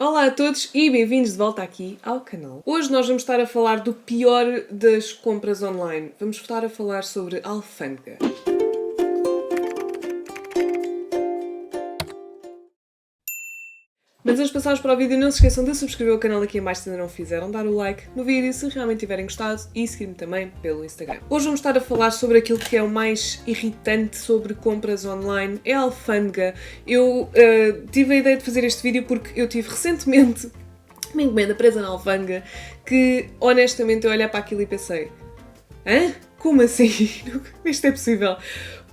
Olá a todos e bem-vindos de volta aqui ao canal. Hoje nós vamos estar a falar do pior das compras online. Vamos estar a falar sobre alfândega. Mas antes de passarmos para o vídeo, não se esqueçam de subscrever o canal aqui em baixo se ainda não fizeram, dar o like no vídeo se realmente tiverem gostado e seguir-me também pelo Instagram. Hoje vamos estar a falar sobre aquilo que é o mais irritante sobre compras online, é a alfândega. Eu tive a ideia de fazer este vídeo porque eu tive recentemente uma encomenda presa na alfândega que, honestamente, eu olhei para aquilo e pensei: hã? Como assim? Isto é possível?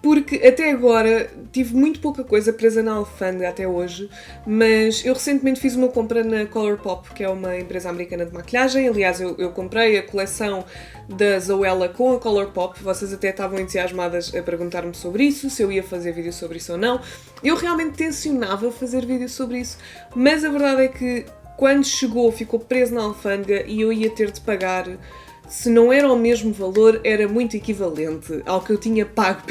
Porque até agora tive muito pouca coisa presa na alfândega até hoje, mas eu recentemente fiz uma compra na Colourpop, que é uma empresa americana de maquilhagem. Aliás, eu comprei a coleção da Zoella com a Colourpop. Vocês até estavam entusiasmadas a perguntar-me sobre isso, se eu ia fazer vídeo sobre isso ou não. Eu realmente tencionava fazer vídeo sobre isso, mas a verdade é que quando chegou ficou preso na alfândega e eu ia ter de pagar. Se não era o mesmo valor, era muito equivalente ao que eu tinha pago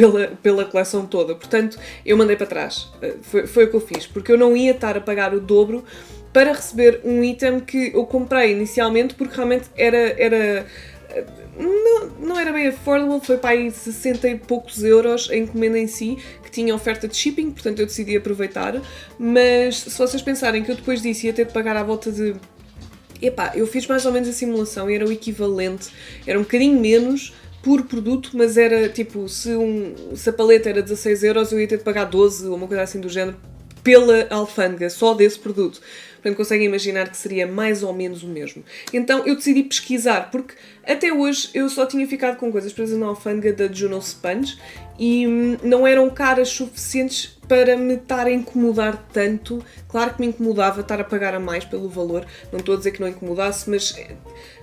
pela coleção toda. Portanto, eu mandei para trás. Foi o que eu fiz, porque eu não ia estar a pagar o dobro para receber um item que eu comprei inicialmente, porque realmente não era bem affordable, foi para aí 60 e poucos euros a encomenda em si, que tinha oferta de shipping, portanto eu decidi aproveitar. Mas se vocês pensarem que eu depois disso ia ter de pagar à volta de... eu fiz mais ou menos a simulação e era o equivalente, era um bocadinho menos por produto, mas era tipo, se a paleta era 16 euros, eu ia ter de pagar 12 ou uma coisa assim do género pela alfândega, só desse produto. Portanto, conseguem imaginar que seria mais ou menos o mesmo. Então eu decidi pesquisar, porque até hoje eu só tinha ficado com coisas presas na alfândega da Juno Sponge e não eram caras suficientes para me estar a incomodar tanto. Claro que me incomodava estar a pagar a mais pelo valor, não estou a dizer que não incomodasse, mas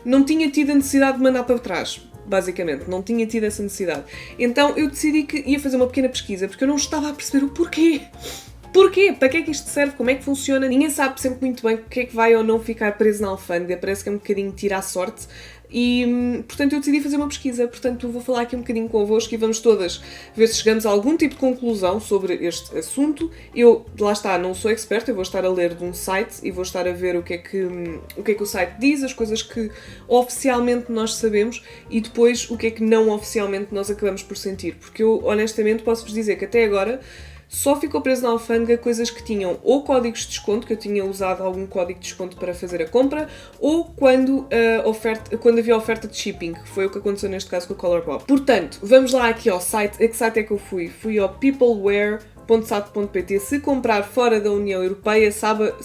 não tinha tido a necessidade de mandar para trás. Basicamente, não tinha tido essa necessidade. Então eu decidi que ia fazer uma pequena pesquisa, porque eu não estava a perceber o porquê. Porquê? Para que é que isto serve? Como é que funciona? Ninguém sabe sempre muito bem o que é que vai ou não ficar preso na alfândega. Parece que é um bocadinho tirar a sorte. E, portanto, eu decidi fazer uma pesquisa. Portanto, vou falar aqui um bocadinho convosco e vamos todas ver se chegamos a algum tipo de conclusão sobre este assunto. Eu, lá está, não sou experta, eu vou estar a ler de um site e vou estar a ver o que é que o site diz, as coisas que oficialmente nós sabemos e depois o que é que não oficialmente nós acabamos por sentir. Porque eu, honestamente, posso-vos dizer que até agora só ficou preso na alfândega coisas que tinham ou códigos de desconto, que eu tinha usado algum código de desconto para fazer a compra, ou quando havia oferta de shipping, que foi o que aconteceu neste caso com a Colourpop. Portanto, vamos lá aqui ao site. A que site é que eu fui? Fui ao peopleware.sat.pt. Se comprar fora da União Europeia, saiba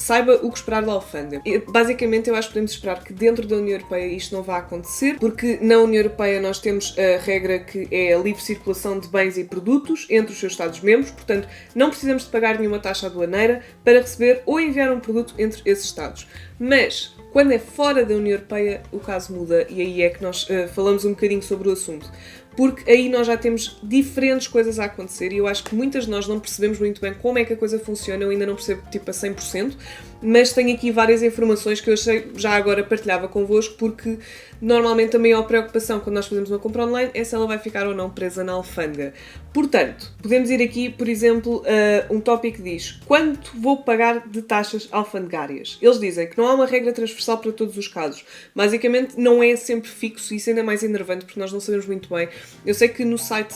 o que esperar da alfândega. Basicamente, eu acho que podemos esperar que dentro da União Europeia isto não vá acontecer, porque na União Europeia nós temos a regra que é a livre circulação de bens e produtos entre os seus Estados-membros, portanto, não precisamos de pagar nenhuma taxa aduaneira para receber ou enviar um produto entre esses Estados. Mas, quando é fora da União Europeia, o caso muda e aí é que nós falamos um bocadinho sobre o assunto. Porque aí nós já temos diferentes coisas a acontecer e eu acho que muitas de nós não percebemos muito bem como é que a coisa funciona, eu ainda não percebo tipo a 100%, mas tenho aqui várias informações que eu achei já agora partilhava convosco, porque normalmente a maior preocupação quando nós fazemos uma compra online é se ela vai ficar ou não presa na alfândega. Portanto, podemos ir aqui, por exemplo, a um tópico que diz: quanto vou pagar de taxas alfandegárias? Eles dizem que não há uma regra transversal para todos os casos. Basicamente, não é sempre fixo e isso ainda é mais enervante porque nós não sabemos muito bem. Eu sei que no site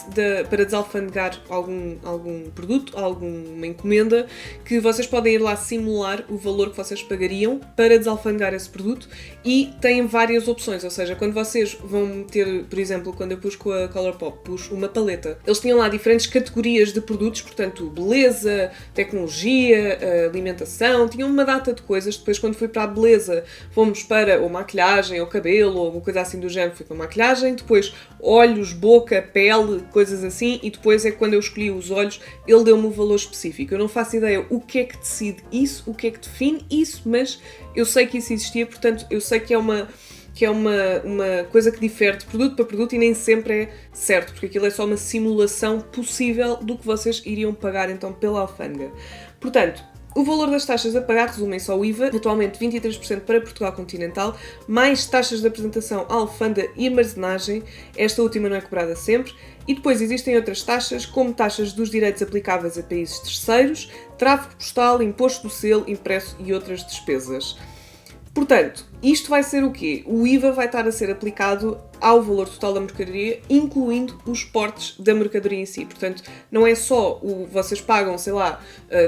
para desalfandegar algum produto, alguma encomenda, que vocês podem ir lá simular o valor que vocês pagariam para desalfandegar esse produto e têm várias opções, ou seja, quando vocês vão ter, por exemplo, quando eu pus com a Colourpop, pus uma paleta, eles tinham lá diferentes categorias de produtos, portanto, beleza, tecnologia, alimentação, tinham uma data de coisas. Depois, quando fui para a beleza, fomos para ou maquilhagem, ou cabelo, ou uma coisa assim do género, fui para maquilhagem, depois olhos, boca, pele, coisas assim, e depois é que quando eu escolhi os olhos, ele deu-me um valor específico. Eu não faço ideia o que é que decide isso, o que é que define isso, mas eu sei que isso existia, portanto, eu sei que é uma coisa que difere de produto para produto e nem sempre é certo, porque aquilo é só uma simulação possível do que vocês iriam pagar então pela alfândega. Portanto, O valor das taxas a pagar resumem-se ao IVA, atualmente 23% para Portugal continental, mais taxas de apresentação, alfândega e armazenagem, esta última não é cobrada sempre, e depois existem outras taxas, como taxas dos direitos aplicáveis a países terceiros, tráfego postal, imposto do selo, impresso e outras despesas. Portanto, isto vai ser o quê? O IVA vai estar a ser aplicado ao valor total da mercadoria, incluindo os portes da mercadoria em si. Portanto, não é só vocês pagam, sei lá,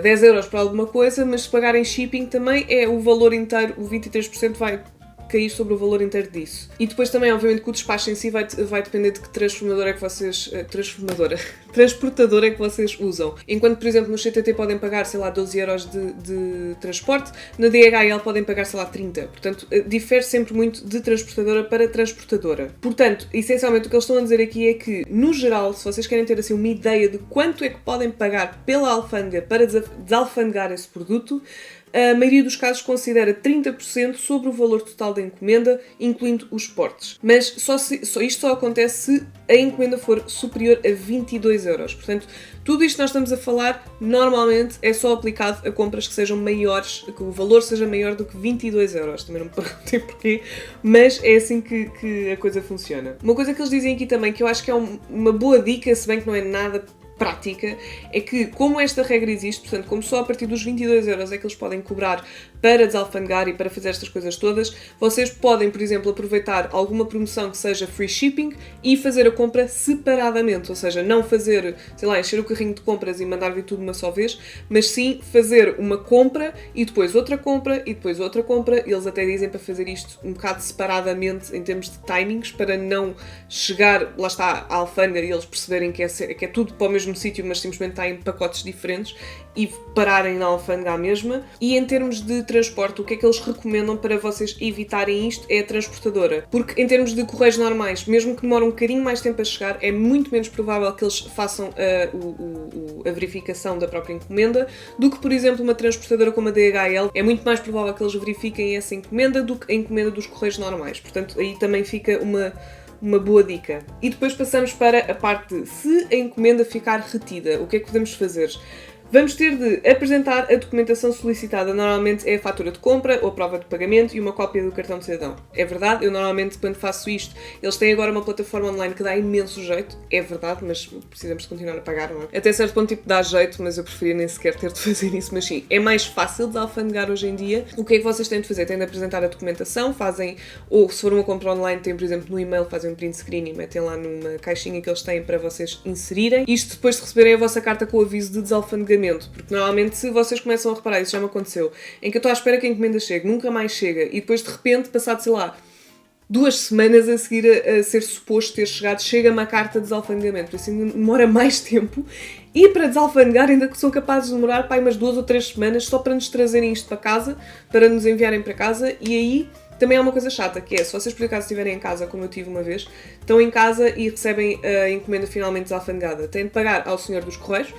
10 euros por alguma coisa, mas se pagarem shipping também é o valor inteiro, o 23% vai cair sobre o valor inteiro disso. E depois também, obviamente, que o despacho em si vai depender de que transportadora é que vocês... transportadora é que vocês usam. Enquanto, por exemplo, no CTT podem pagar, sei lá, 12 euros de transporte, na DHL podem pagar, sei lá, 30. Portanto, difere sempre muito de transportadora para transportadora. Portanto, essencialmente, o que eles estão a dizer aqui é que, no geral, se vocês querem ter, assim, uma ideia de quanto é que podem pagar pela alfândega para desalfandegar esse produto, a maioria dos casos considera 30% sobre o valor total da encomenda, incluindo os portes. Mas isto só acontece se a encomenda for superior a 22 euros. Portanto, tudo isto que nós estamos a falar, normalmente é só aplicado a compras que sejam maiores, que o valor seja maior do que 22 euros. Também não me perguntei porquê, mas é assim que a coisa funciona. Uma coisa que eles dizem aqui também, que eu acho que é uma boa dica, se bem que não é nada prática, é que como esta regra existe, portanto, como só a partir dos 22 euros é que eles podem cobrar para desalfandegar e para fazer estas coisas todas, vocês podem, por exemplo, aproveitar alguma promoção que seja free shipping e fazer a compra separadamente, ou seja, não fazer, sei lá, encher o carrinho de compras e mandar vir tudo de uma só vez, mas sim fazer uma compra e depois outra compra e depois outra compra. Eles até dizem para fazer isto um bocado separadamente em termos de timings, para não chegar, lá está, à alfândega e eles perceberem que é tudo para o mesmo sítio, mas simplesmente está em pacotes diferentes e pararem na alfândega à mesma. E em termos de transporte, o que é que eles recomendam para vocês evitarem isto é a transportadora, porque em termos de correios normais, mesmo que demore um bocadinho mais tempo a chegar, é muito menos provável que eles façam a verificação da própria encomenda do que, por exemplo, uma transportadora como a DHL. É muito mais provável que eles verifiquem essa encomenda do que a encomenda dos correios normais. Portanto, aí também fica uma boa dica. E depois passamos para a parte de se a encomenda ficar retida, o que é que podemos fazer? Vamos ter de apresentar a documentação solicitada. Normalmente é a fatura de compra ou a prova de pagamento e uma cópia do cartão de cidadão. É verdade, eu normalmente quando faço isto, eles têm agora uma plataforma online que dá imenso jeito. É verdade, mas precisamos de continuar a pagar, não é? Até certo ponto tipo dá jeito, mas eu preferia nem sequer ter de fazer isso. Mas sim, é mais fácil de alfandegar hoje em dia. O que é que vocês têm de fazer? Têm de apresentar a documentação, fazem, ou se for uma compra online, têm por exemplo no e-mail, fazem um print screen e metem lá numa caixinha que eles têm para vocês inserirem. Isto depois de receberem a vossa carta com o aviso de desalfandegamento. Porque normalmente se vocês começam a reparar, isso já me aconteceu, em que eu estou à espera que a encomenda chegue, nunca mais chega, e depois de repente, passado, sei lá, 2 semanas a seguir a ser suposto ter chegado, chega-me a carta de desalfandegamento. Assim demora mais tempo. E para desalfandegar ainda são capazes de demorar para umas 2 ou 3 semanas só para nos trazerem isto para casa, para nos enviarem para casa. E aí também há uma coisa chata, que é, se vocês por acaso estiverem em casa, como eu tive uma vez, estão em casa e recebem a encomenda finalmente desalfandegada, têm de pagar ao senhor dos correios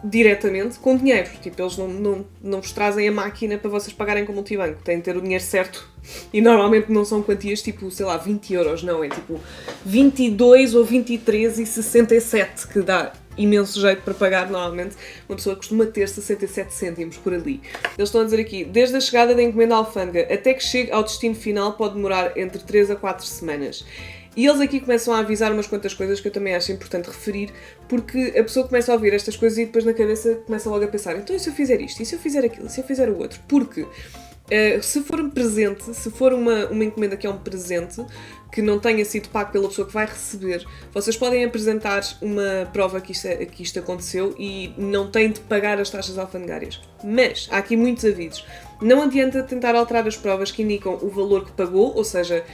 diretamente com dinheiro. Tipo, eles não vos trazem a máquina para vocês pagarem com o multibanco. Têm de ter o dinheiro certo. E normalmente não são quantias tipo, sei lá, 20 euros. Não, é tipo 22 ou 23,67 que dá imenso jeito para pagar. Normalmente uma pessoa costuma ter 67 cêntimos por ali. Eles estão a dizer aqui, desde a chegada da encomenda à alfândega até que chegue ao destino final pode demorar entre 3 a 4 semanas. E eles aqui começam a avisar umas quantas coisas que eu também acho importante referir, porque a pessoa começa a ouvir estas coisas e depois na cabeça começa logo a pensar, então e se eu fizer isto, e se eu fizer aquilo, e se eu fizer o outro? Porque se for um presente, se for uma encomenda que é um presente, que não tenha sido pago pela pessoa que vai receber, vocês podem apresentar uma prova que isto aconteceu e não têm de pagar as taxas alfandegárias. Mas há aqui muitos avisos. Não adianta tentar alterar as provas que indicam o valor que pagou, ou seja,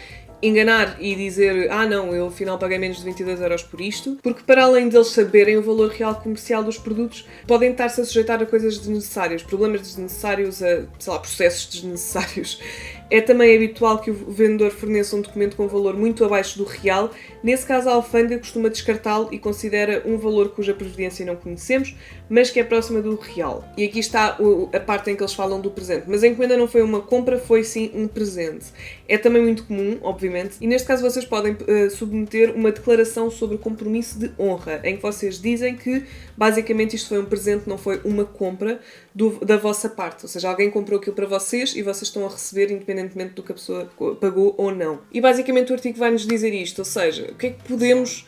enganar e dizer, não, eu afinal paguei menos de 22 euros por isto, porque para além deles saberem o valor real comercial dos produtos, podem estar-se a sujeitar a coisas desnecessárias, problemas desnecessários, sei lá, processos desnecessários. É também habitual que o vendedor forneça um documento com um valor muito abaixo do real. Nesse caso, a alfândega costuma descartá-lo e considera um valor cuja proveniência não conhecemos, mas que é próxima do real. E aqui está a parte em que eles falam do presente. Mas a encomenda não foi uma compra, foi sim um presente. É também muito comum, obviamente, obviamente, e neste caso vocês podem submeter uma declaração sobre compromisso de honra, em que vocês dizem que basicamente isto foi um presente, não foi uma compra da vossa parte, ou seja, alguém comprou aquilo para vocês e vocês estão a receber independentemente do que a pessoa pagou ou não. E basicamente o artigo vai-nos dizer isto, ou seja, o que é que podemos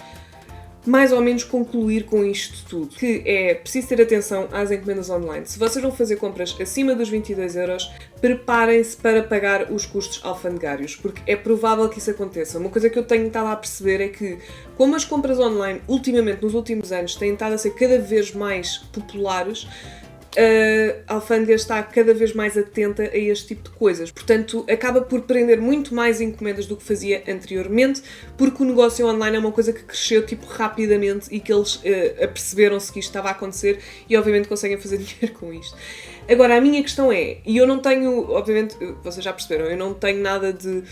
mais ou menos concluir com isto tudo, que é preciso ter atenção às encomendas online. Se vocês vão fazer compras acima dos 22€, preparem-se para pagar os custos alfandegários, porque é provável que isso aconteça. Uma coisa que eu tenho estado a perceber é que, como as compras online, ultimamente, nos últimos anos, têm estado a ser cada vez mais populares, a alfândega está cada vez mais atenta a este tipo de coisas. Portanto, acaba por prender muito mais encomendas do que fazia anteriormente, porque o negócio online é uma coisa que cresceu tipo rapidamente e que eles aperceberam-se que isto estava a acontecer e obviamente conseguem fazer dinheiro com isto. Agora, a minha questão é, e eu não tenho, obviamente, vocês já perceberam, eu não tenho nada de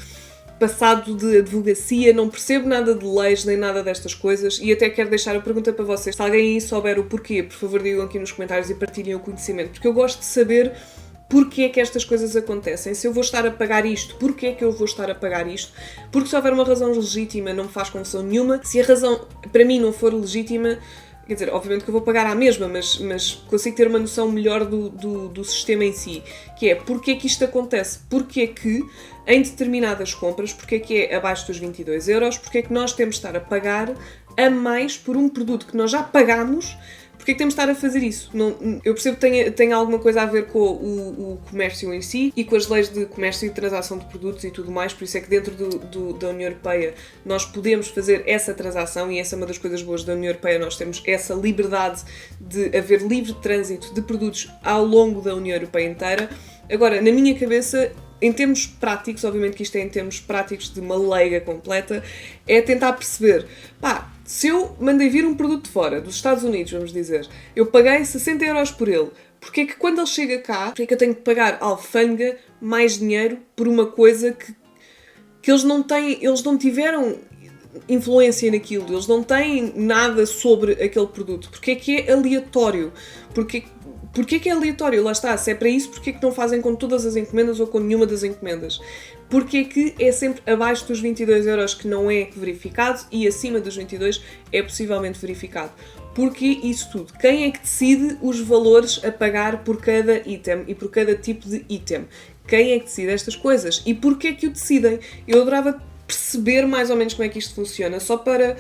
passado de advocacia, não percebo nada de leis nem nada destas coisas e até quero deixar a pergunta para vocês. Se alguém aí souber o porquê, por favor digam aqui nos comentários e partilhem o conhecimento, porque eu gosto de saber porquê é que estas coisas acontecem. Se eu vou estar a pagar isto, porquê é que eu vou estar a pagar isto? Porque se houver uma razão legítima não me faz confusão nenhuma. Se a razão para mim não for legítima, quer dizer, obviamente que eu vou pagar à mesma, mas consigo ter uma noção melhor do sistema em si, que é porque é que isto acontece, porque é que em determinadas compras, porque é que é abaixo dos 22€, porque é que nós temos de estar a pagar a mais por um produto que nós já pagámos, porque é que temos de estar a fazer isso? Não, eu percebo que tem alguma coisa a ver com o comércio em si e com as leis de comércio e de transação de produtos e tudo mais, por isso é que dentro da União Europeia nós podemos fazer essa transação e essa é uma das coisas boas da União Europeia, nós temos essa liberdade de haver livre trânsito de produtos ao longo da União Europeia inteira. Agora, na minha cabeça, em termos práticos, obviamente que isto é em termos práticos de uma leiga completa, é tentar perceber, se eu mandei vir um produto de fora, dos Estados Unidos, vamos dizer, eu paguei 60€ por ele, porque é que quando ele chega cá, porque é que eu tenho que pagar alfândega mais dinheiro por uma coisa que eles não tiveram influência naquilo, eles não têm nada sobre aquele produto, porque é que é aleatório, porque é que é aleatório? Lá está, se é para isso, porque é que não fazem com todas as encomendas ou com nenhuma das encomendas? Porque é que é sempre abaixo dos 22€ que não é verificado e acima dos 22 é possivelmente verificado? Porque isso tudo? Quem é que decide os valores a pagar por cada item e por cada tipo de item? Quem é que decide estas coisas? E porquê é que o decidem? Eu adorava perceber mais ou menos como é que isto funciona, só para...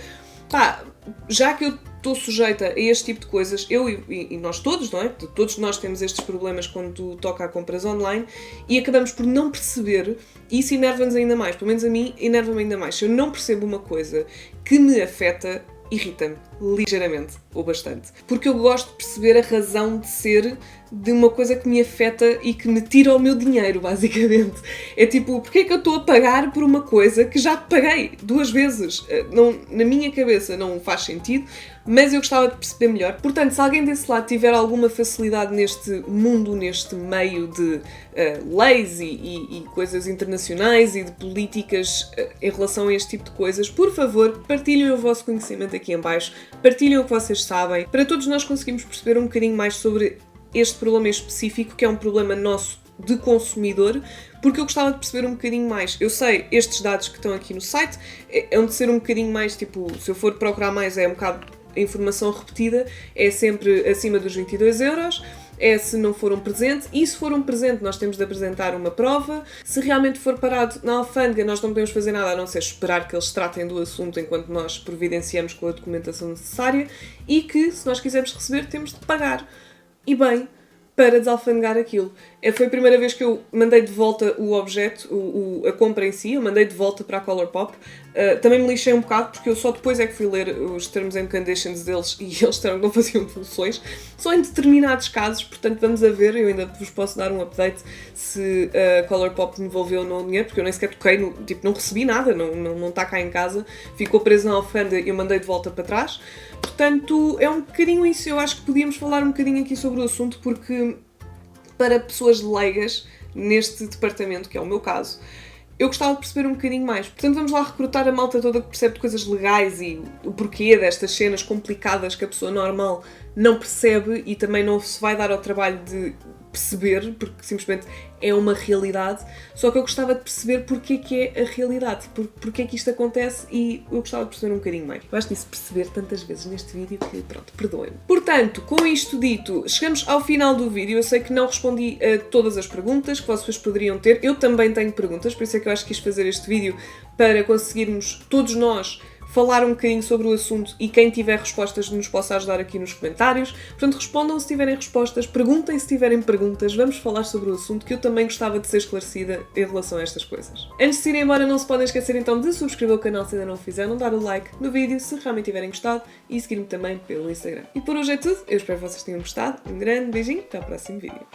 já que eu estou sujeita a este tipo de coisas, eu e nós todos, não é? Todos nós temos estes problemas quando toca a compras online e acabamos por não perceber e isso enerva-nos ainda mais, pelo menos a mim enerva-me ainda mais. Se eu não percebo uma coisa que me afeta, irrita-me ligeiramente ou bastante. Porque eu gosto de perceber a razão de ser de uma coisa que me afeta e que me tira o meu dinheiro, basicamente. É tipo, porque é que eu estou a pagar por uma coisa que já paguei 2 vezes? Não, na minha cabeça não faz sentido, mas eu gostava de perceber melhor. Portanto, se alguém desse lado tiver alguma facilidade neste mundo, neste meio de leis e coisas internacionais e de políticas em relação a este tipo de coisas, por favor, partilhem o vosso conhecimento aqui em baixo, partilhem o que vocês sabem, para todos nós conseguirmos perceber um bocadinho mais sobre este problema específico, que é um problema nosso de consumidor, porque eu gostava de perceber um bocadinho mais. Eu sei, estes dados que estão aqui no site, é de ser um bocadinho mais, tipo, se eu for procurar mais é um bocado a informação repetida, é sempre acima dos 22€, é se não for um presente, e se for um presente nós temos de apresentar uma prova. Se realmente for parado na alfândega nós não podemos fazer nada a não ser esperar que eles tratem do assunto enquanto nós providenciamos com a documentação necessária e que, se nós quisermos receber, temos de pagar. E bem, para desalfandegar aquilo. Foi a primeira vez que eu mandei de volta o objeto, a compra em si, eu mandei de volta para a Colourpop. Também me lixei um bocado, porque eu só depois é que fui ler os terms and conditions deles e eles disseram que não faziam devoluções, só em determinados casos, portanto vamos a ver, eu ainda vos posso dar um update se a Colourpop me devolveu ou não o dinheiro, porque eu nem sequer toquei, não recebi nada, não está cá em casa, ficou preso na alfândega e eu mandei de volta para trás. Portanto, é um bocadinho isso, eu acho que podíamos falar um bocadinho aqui sobre o assunto, porque para pessoas leigas neste departamento, que é o meu caso, eu gostava de perceber um bocadinho mais. Portanto, vamos lá recrutar a malta toda que percebe de coisas legais e o porquê destas cenas complicadas que a pessoa normal não percebe e também não se vai dar ao trabalho de perceber, porque simplesmente é uma realidade, só que eu gostava de perceber porque é que é a realidade, porque é que isto acontece, e eu gostava de perceber um bocadinho mais. Eu acho que disse perceber tantas vezes neste vídeo que, pronto, perdoem-me. Portanto, com isto dito, chegamos ao final do vídeo. Eu sei que não respondi a todas as perguntas que vocês poderiam ter. Eu também tenho perguntas, por isso é que eu acho que quis fazer este vídeo, para conseguirmos, todos nós, falar um bocadinho sobre o assunto, e quem tiver respostas nos possa ajudar aqui nos comentários. Portanto, respondam se tiverem respostas, perguntem se tiverem perguntas, vamos falar sobre o assunto, que eu também gostava de ser esclarecida em relação a estas coisas. Antes de irem embora, não se podem esquecer então de subscrever o canal se ainda não o fizeram, dar o like no vídeo se realmente tiverem gostado e seguir-me também pelo Instagram. E por hoje é tudo, eu espero que vocês tenham gostado, um grande beijinho, até ao próximo vídeo.